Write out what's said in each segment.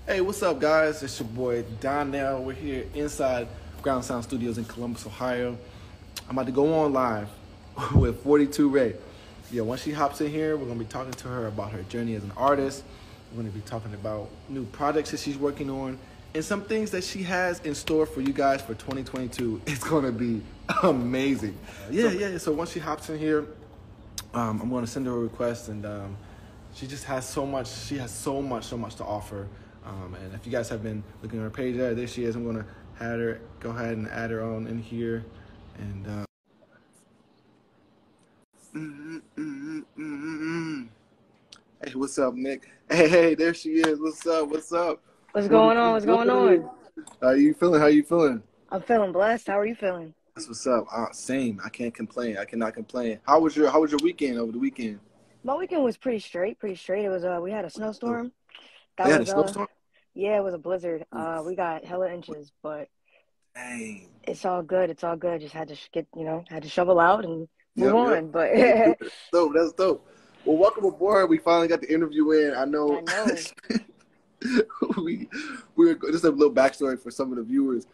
Hey, what's up, guys? It's your boy Donnell. We're here inside GroundSounds Studios in Columbus, Ohio. I'm about to go on live with 42 Ray. Yeah, once she hops in here, we're gonna be talking to her about her journey as an artist. We're gonna be talking about new projects that she's working on and some things that she has in store for you guys for 2022. It's gonna be amazing. Yeah. So once she hops in here, I'm going to send her a request, and she just has so much. She has so much to offer. And if you guys have been looking at her page, there she is. I'm going to have her go ahead and add her on in here. And hey, what's up, Nick? Hey, there she is. What's up? What's up? What's going on? 42 What's going on? How you feeling? How you feeling? I'm feeling blessed. How are you feeling? That's what's up. Same. I can't complain. I cannot complain. How was your weekend over the weekend? My weekend was pretty straight, pretty straight. It was we had a Oh, snowstorm. they That had a was snowstorm? yeah, it was a blizzard. We got hella inches, but Dang. it's all good. It's all good. Just had to had to shovel out and move Yep. on. But Get through it. Dope. That's dope. Well, welcome aboard. We finally got the interview in. I I know know. we we're just a little backstory for some of the viewers.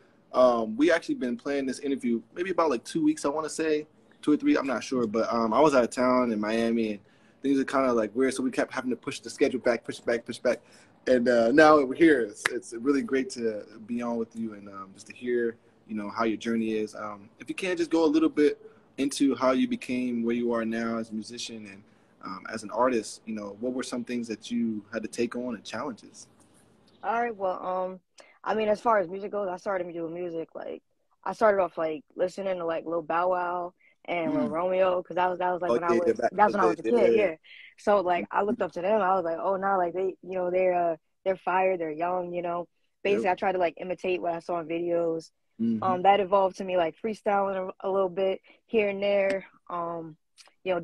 We actually been playing this interview maybe about like 2 weeks. I want to say 2 or 3. I'm not sure, but I was out of town in Miami, and things are kind of like weird. So we kept having to push the schedule back, push back, push back, and now we're here. It's really great to be on with you and just to hear how your journey is. If you can just go a little bit into how you became where you are now as a musician and as an artist, what were some things that you had to take on and challenges? All right. Well, I mean, as far as music goes, I started me doing music I started off like listening to like Lil Bow Wow and Lil Mm. Romeo because that was like Oh when I yeah, was back that's in when I the was a day, kid, yeah. yeah. So like I looked up to them. I was like, oh, now like they're fire, they're young. Yep. Basically, I tried to like imitate what I saw in videos. Hmm. That evolved to me like freestyling a little bit here and there.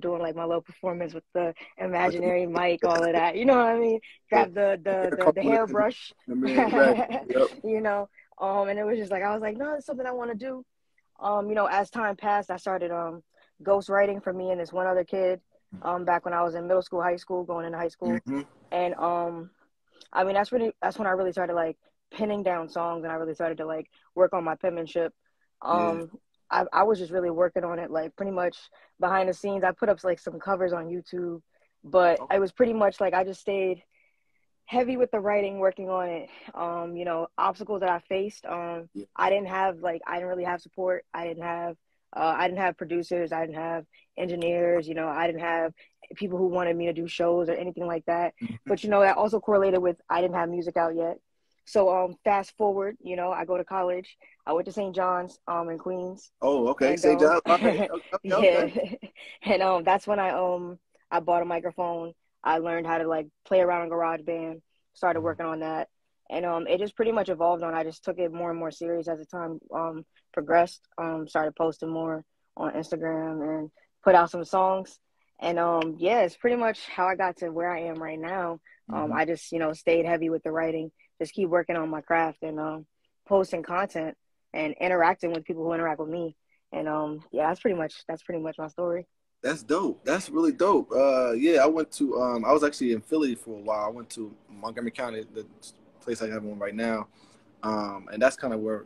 Doing like my little performance with the Like imaginary mic, all of that. You know what I mean? the Grab the microphone and hairbrush, the man, right? Yep. you know. And it was just like I was like, no, it's something I want to do. As time passed, I started ghost writing for me and this one other kid back when I was in middle school, high school, going into high school. Hmm. And I mean that's when I really started like pinning down songs and I really started to like work on my penmanship. Yeah. Um I was just really working on it like pretty much behind the scenes. I put up like some covers on YouTube, but Okay. it was pretty much like I just stayed heavy with the writing, working on it. Obstacles that I faced. Yeah. I didn't really have support. I didn't have producers. I didn't have engineers. I didn't have people who wanted me to do shows or anything like that. Hmm. But that also correlated with I didn't have music out yet. So fast forward, I go to college. I went to St. John's in Queens, Oh, okay. and St. John. All right. Okay. yeah, Okay. and that's when I bought a microphone. I learned how to like play around in GarageBand, started Mhm. working on that. And it just pretty much evolved on. I just took it more and more serious as the time progressed. Started posting more on Instagram and put out some songs. And yeah, it's pretty much how I got to where I am right now. Mhm. I just stayed heavy with the writing, just keep working on my craft and posting content and interacting with people who interact with me. And yeah, that's pretty much my story. That's dope. That's really dope. Yeah, I was actually in Philly for a while. I went to Montgomery County, the place I have one right now. And that's kind of where,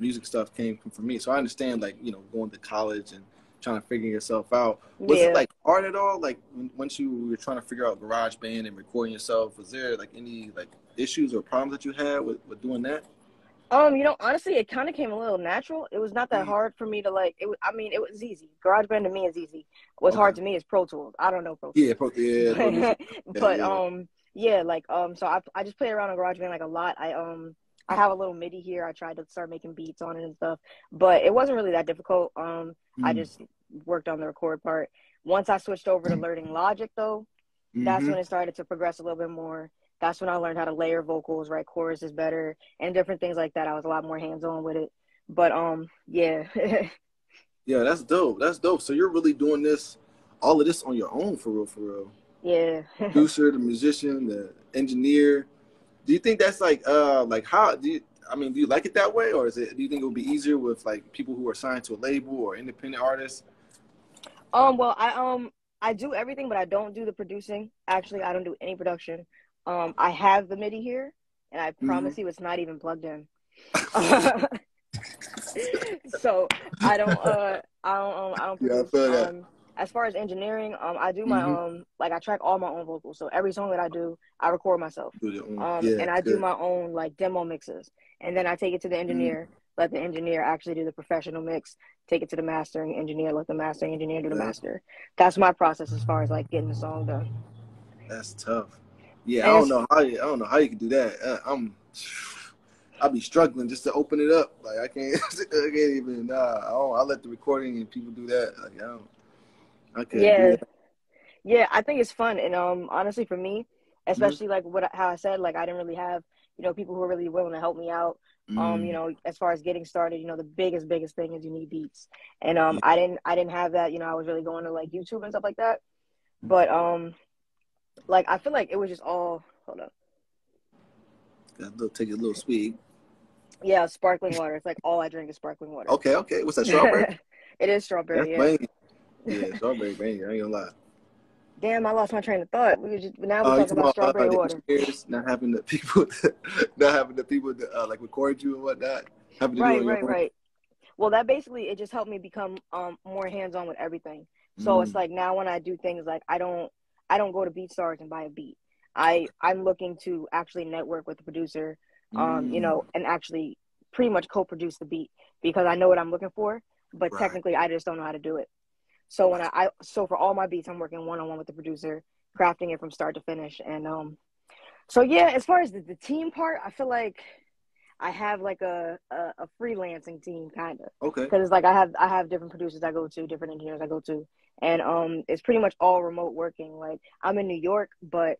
music stuff came from for me. So I understand like, going to college and trying to figure yourself out. Was it Yeah. like hard at all? Like once you were trying to figure out GarageBand and recording yourself, was there like any like issues or problems that you had with doing that? Honestly, it kind of came a little natural. It was not that Mm. hard for me to like. I mean, it was easy. GarageBand to me is easy. What's Okay. hard to me is Pro Tools. I don't know Pro Yeah, Tools, Pro Tools. but Yeah, yeah. yeah, like so I just play around on GarageBand like a lot. I have a little MIDI here. I tried to start making beats on it and stuff, but it wasn't really that difficult. I Mm. just worked on the record part. Once I switched over to learning Logic, though, that's Mm-hmm. when it started to progress a little bit more. That's when I learned how to layer vocals, write choruses better, and different things like that. I was a lot more hands on with it. But yeah, Yeah, that's dope. That's dope. So you're really doing all of this on your own, for real, for real. yeah. Producer, the musician, the engineer. Do you think that's like how do you? I mean, do you like it that way, or do you think it would be easier with like people who are signed to a label or independent artists? Well, I do everything, but I don't do the producing. Actually, I don't do any production. I have the MIDI here. and I Mm-hmm. promise you, it's not even plugged in. So I don't Yeah, I produce. feel that. As far as engineering, I do my Mm-hmm. like I track all my own vocals. So every song that I do, I record myself. Do your own. Yeah, And I do good. my own like demo mixes, and then I take it to the Mm, engineer. Let the engineer actually do the professional mix. Take it to the mastering engineer. Let the mastering engineer do the yeah, master. That's my process as far as like getting the song done. that's tough. Yeah, And it's I don't know how you can do that. I'll be struggling just to open it up. Like I can't, I can't even. I let the recording and people do that. Like I couldn't do yeah, that. yeah. I think it's fun, and honestly, for me, Mm-hmm. especially like how I said, like I didn't really have people who are really willing to help me out. Mm, As far as getting started, the biggest thing is you need beats, and yeah, I didn't have that. I was really going to like YouTube and stuff like that, but like I feel like it was just all hold up. take a little swig. Yeah, sparkling water. It's like all I drink is sparkling water. Okay, okay. What's that? Strawberry? It is That's strawberry, yeah. banging. Yeah, strawberry banging. I ain't gonna lie. Damn, I lost my train of thought. Now we're You talking talking about about strawberry the water. engineers not having the people, not having the people that like record you and whatnot, having to do it Right, on your right, own. right. Well, that basically it just helped me become more hands-on with everything. So it's Mm, like now when I do things like I don't go to BeatStars and buy a beat. I'm looking to actually network with the producer, mm, and actually pretty much co-produce the beat because I know what I'm looking for, but right. technically I just don't know how to do it. So when Gotcha. so for all my beats I'm working one-on-one with the producer, crafting it from start to finish. And so yeah, as far as the team part, I feel like I have like a freelancing team kind of Okay. because like I have different producers I go to, different engineers I go to, and it's pretty much all remote working. Like I'm in New York, but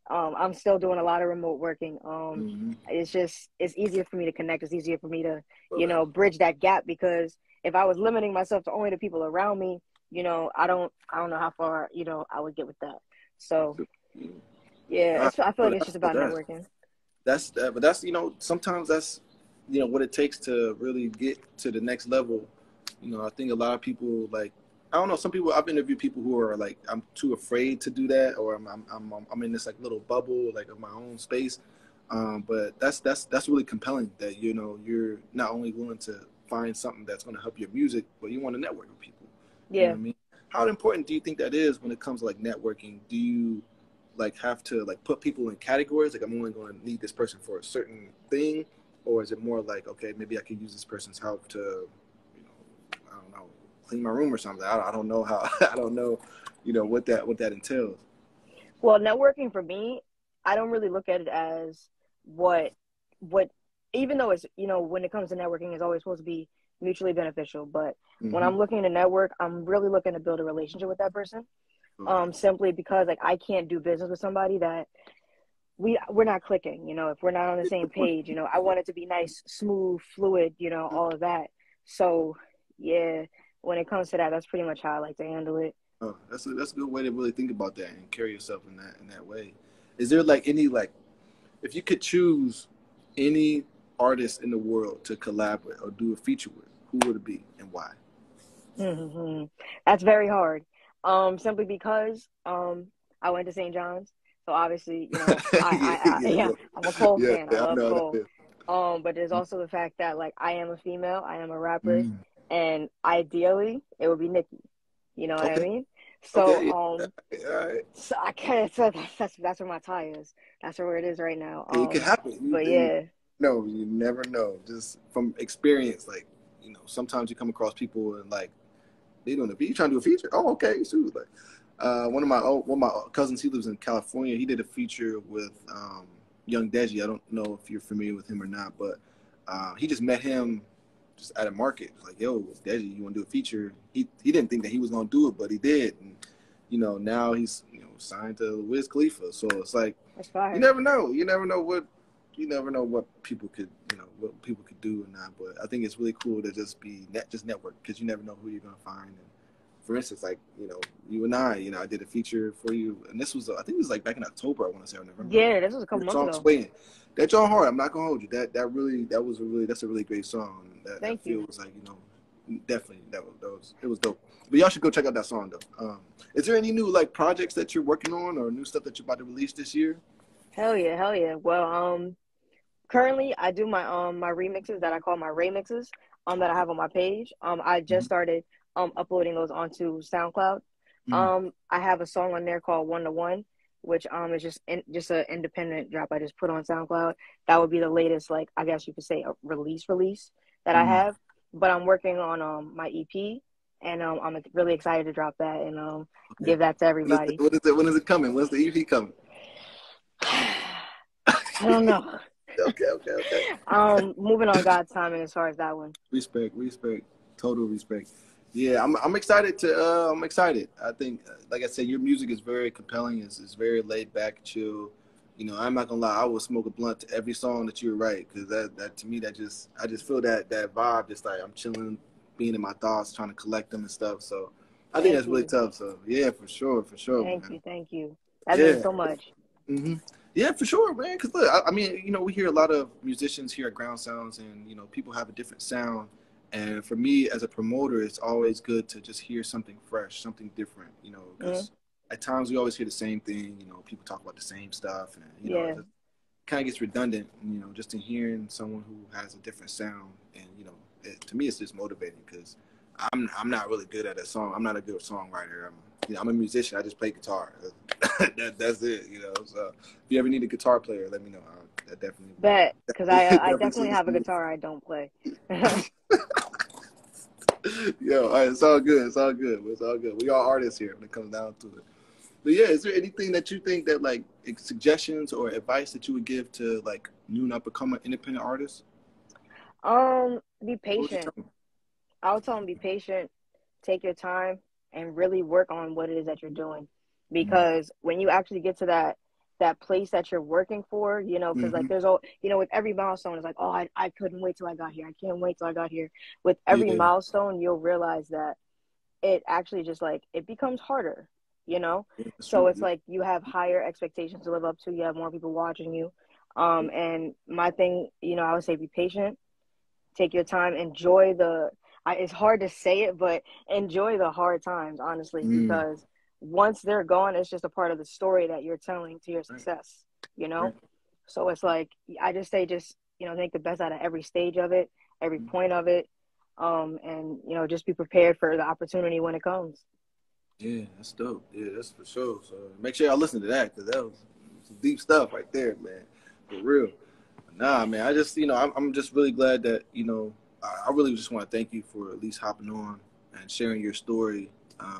I'm still doing a lot of remote working. Mm-hmm. It's easier for me to connect. It's easier for me to Feel that. bridge that gap because if I was limiting myself to only the people around me, I don't know how far I would get with that. So Mm. yeah, I I feel feel like that. it's I just feel about that. networking. That's that, but that's sometimes that's what it takes to really get to the next level. I think a lot of people like I don't know. Some people I've interviewed people who are like I'm too afraid to do that, or I'm in this like little bubble like of my own space. But that's really compelling that you're not only willing to find something that's going to help your music, but you want to network with people. You know Yeah. what I mean? How important do you think that is when it comes to like networking? Do you like have to like put people in categories? Like I'm only going to need this person for a certain thing, or is it more like okay, maybe I can use this person's help to, I don't know, clean my room or something. I don't know how. I don't know, what that entails. Well, networking for me, I don't really look at it as what even though it's when it comes to networking, it's always supposed to be mutually beneficial. But when Mm-hmm. I'm looking to network, I'm really looking to build a relationship with that person. Feel that. Simply because like I can't do business with somebody that we're not clicking. If we're not on the same page, I want it to be nice, smooth, fluid, all of that. So yeah, when it comes to that, that's pretty much how I like to handle it. Oh, that's a good way to really think about that and carry yourself in that way. Is there like any like if you could choose any artist in the world to collab with or do a feature with, who would it be and why? Hmm. That's very hard. Simply because I went to St. John's, so obviously, Yeah, yeah, yeah, I'm a Cole yeah, fan. I yeah. I love know Cole. that. But there's also the fact that like I am a female, I am a rapper, Mm. and ideally it would be Nicki. You know what I Okay, mean? So okay, yeah. All right. so I can't. So that's where my tie is. That's where it is right now. It could happen. But yeah, No, you never know. Just from experience, like sometimes you come across people and like they doing a feature, trying to do a feature. Oh, okay, shoot. Like one of my cousins, he lives in California. He did a feature with Young Deji. I don't know if you're familiar with him or not, but he just met him just at a market. Like, yo, Deji, you want to do a feature? He didn't think that he was gonna do it, but he did. And now he's signed to Wiz Khalifa. So it's like that's you fire. never know. You never know what people could do or not. But I think it's really cool to just network because you never know who you're gonna find. And for instance, like you and I did a feature for you, and this was I think it was like back in October. I want to say or November. Yeah, this was a Your couple months song ago. "Swaying." That John hard. I'm not gonna hold you. That's a really great song. That Thank you. feels like definitely it was dope. But y'all should go check out that song though. Is there any new like projects that you're working on or new stuff that you're about to release this year? Hell yeah, hell yeah. Well, Currently, I do my remixes that I call my remixes that I have on my page. I just started uploading those onto SoundCloud. I have a song on there called One to One, which is just an independent drop I just put on SoundCloud. That would be the latest, like, I guess you could say, a release that I have. But I'm working on my EP, and I'm really excited to drop that and give that to everybody. When is it coming? When's the EP coming? I don't know. Okay. Moving on God's timing as far as that one. Respect, total respect. Yeah, I'm excited to. I'm excited. I think, like I said, your music is very compelling. It's very laid back, chill. You know, I'm not gonna lie. I will smoke a blunt to every song that you write, because that to me, I just feel that vibe. Just like I'm chilling, being in my thoughts, trying to collect them and stuff. So I think that's really tough. So yeah, for sure. Thank you. That means so much. Yeah, for sure, man. Because look, I mean, you know, we hear a lot of musicians here at Ground Sounds, and you know, people have a different sound. And for me, as a promoter, it's always good to just hear something fresh, something different. You know, because at times we always hear the same thing. You know, people talk about the same stuff, and you know, it just kind of gets redundant. You know, just in hearing someone who has a different sound, and you know, to me, it's just motivating, because I'm not really good at a song. I'm not a good songwriter. I'm a musician. I just play guitar. That's it. You know. So if you ever need a guitar player, let me know. I definitely bet, because I definitely have a guitar I don't play. Yo, it's all good. We all artists here when it comes down to it. But yeah, is there anything that you think that, like, suggestions or advice that you would give to, like, new and up and coming independent artists? Be patient. I would tell them be patient, take your time, and really work on what it is that you're doing. Because when you actually get to that place that you're working for, you know, because like there's you know, with every milestone, it's like, oh, I couldn't wait till I got here. I can't wait till I got here. With every milestone, you'll realize that it actually just, like, it becomes harder, you know? So it's like you have higher expectations to live up to. You have more people watching you. And my thing, you know, I would say be patient, take your time, enjoy it's hard to say it, but enjoy the hard times, honestly, because once they're gone, it's just a part of the story that you're telling to your success, you know? So it's like, I just say, you know, make the best out of every stage of it, every point of it. And, you know, just be prepared for the opportunity when it comes. Yeah, that's dope. Yeah, that's for sure. So make sure y'all listen to that, because that was some deep stuff right there, man. For real. Nah, man, I just, you know, I'm just really glad that, you know, I really just want to thank you for at least hopping on and sharing your story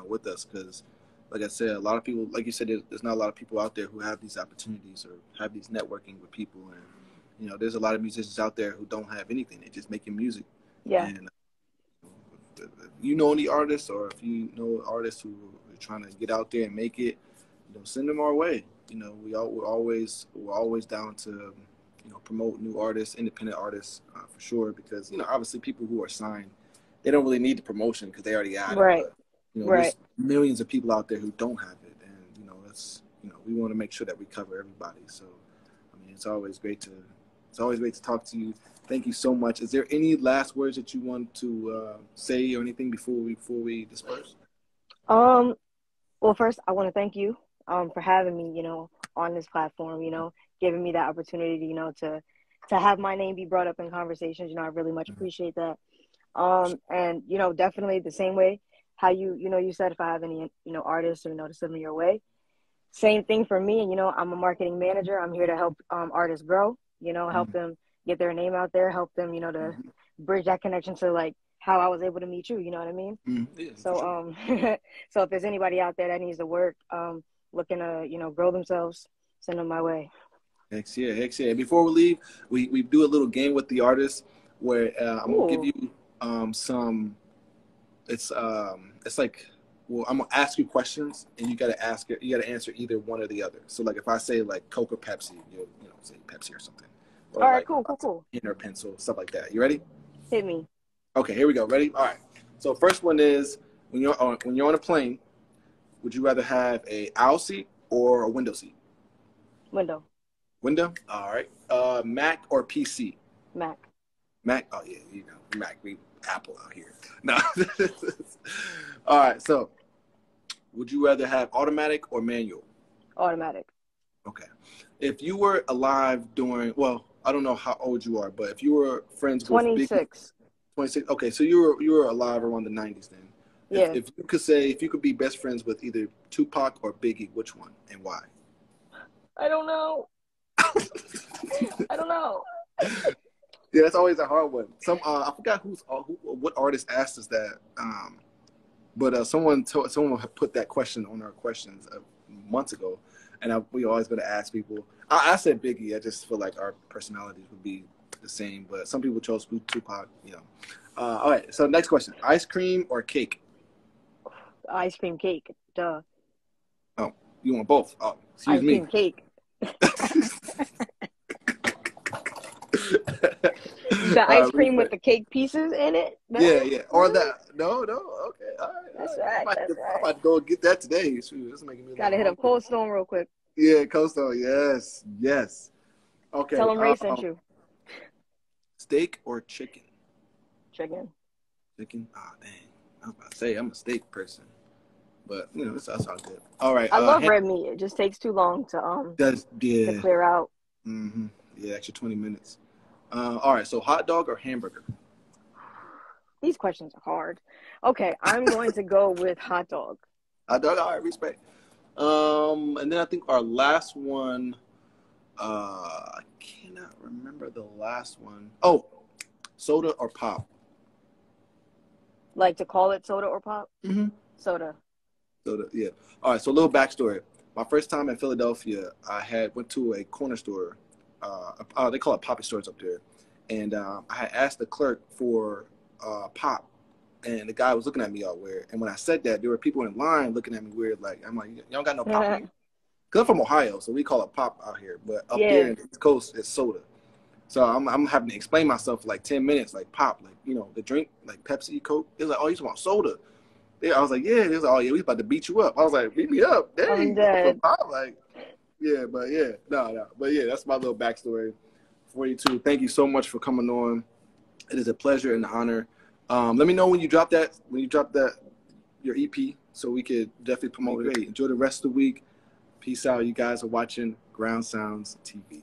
with us, because, like I said, a lot of people, like you said, there's not a lot of people out there who have these opportunities or have these networking with people. And, you know, there's a lot of musicians out there who don't have anything. They're just making music. Yeah. And if you know any artists, or if you know artists who are trying to get out there and make it, you know, send them our way. You know, we're always down to, you know, promote new artists, independent artists, for sure, because, you know, obviously people who are signed, they don't really need the promotion because they already got it. But, you know, there's millions of people out there who don't have it, and, you know, we want to make sure that we cover everybody. So, I mean, it's always great to talk to you. Thank you so much. Is there any last words that you want to say or anything before we disperse? Well, first, I want to thank you for having me, you know, on this platform, you know, giving me that opportunity, you know, to have my name be brought up in conversations. You know, I really much appreciate that. And, you know, definitely the same way how you said, if I have any, you know, artists, you know, to send me your way. Same thing for me. And, you know, I'm a marketing manager. I'm here to help artists grow, you know, help them get their name out there, help them, you know, to bridge that connection to, like, how I was able to meet you, you know what I mean? Yeah, so, so if there's anybody out there that needs to work, looking to, you know, grow themselves, send them my way. Heck yeah. Before we leave, we do a little game with the artist where I'm gonna give you some. It's like, well, I'm gonna ask you questions, and you gotta answer either one or the other. So, like, if I say, like, Coke or Pepsi, you know, say Pepsi or something. Or, all right, like, cool. Pen or pencil, stuff like that. You ready? Hit me. Okay, here we go. Ready? All right. So first one is, when you're on a plane, would you rather have a aisle seat or a window seat? Window. Window? All right. Mac or PC? Mac. Oh, yeah, you know, Mac. We Apple out here. No. All right. So, would you rather have automatic or manual? Automatic. Okay. If you were alive during, well, I don't know how old you are, but if you were friends with Biggie, 26. 26. Okay, so you were alive around the 90s then. Yeah. If you could say, if you could be best friends with either Tupac or Biggie, which one and why? I don't know. I don't know. Yeah, that's always a hard one. I forgot what artist asked us that. But someone had put that question on our questions months ago, and we always going to ask people. I said Biggie. I just feel like our personalities would be the same, but some people chose Tupac. All right. So next question: ice cream or cake? Ice cream cake. Duh. Oh, you want both? Oh, excuse ice me. Cream cake. The ice cream with the cake pieces in it? Yeah. Or that. No. Okay. All right. That's right. I'm about to go get that today. Shoot, this is making me Gotta hit up Cold Stone real quick. Yeah, Cold Stone. Yes. Okay. Tell them Ray sent you. Steak or chicken? Chicken. Chicken? Ah, dang. I was about to say I'm a steak person, but that's all good. All right. I love red meat. It just takes too long to to clear out. Mm-hmm. Yeah, extra 20 minutes. All right. So hot dog or hamburger? These questions are hard. Okay, I'm going to go with hot dog. Hot dog. All right. Respect. And then I think our last one. I cannot remember the last one. Oh, soda or pop? Like to call it soda or pop? Mm-hmm. Soda. Soda, yeah. All right, so a little backstory. My first time in Philadelphia, I went to a corner store. They call it poppy stores up there. And I had asked the clerk for pop. And the guy was looking at me all weird. And when I said that, there were people in line looking at me weird. I'm like, you don't got no pop here? Because I'm from Ohio, so we call it pop out here. But up there in the East Coast, it's soda. So I'm having to explain myself for like 10 minutes, like pop, like, the drink, like Pepsi, Coke. It was like, oh, you just want soda. I was like, yeah. They was like, oh, yeah, we about to beat you up. I was like, beat me up? Dang. I'm dead. Pop, like, yeah, but yeah. No. But yeah, that's my little backstory for you, too. Thank you so much for coming on. It is a pleasure and an honor. Let me know when you drop your EP, so we could definitely promote it. Great. Enjoy the rest of the week. Peace out. You guys are watching GroundSounds TV.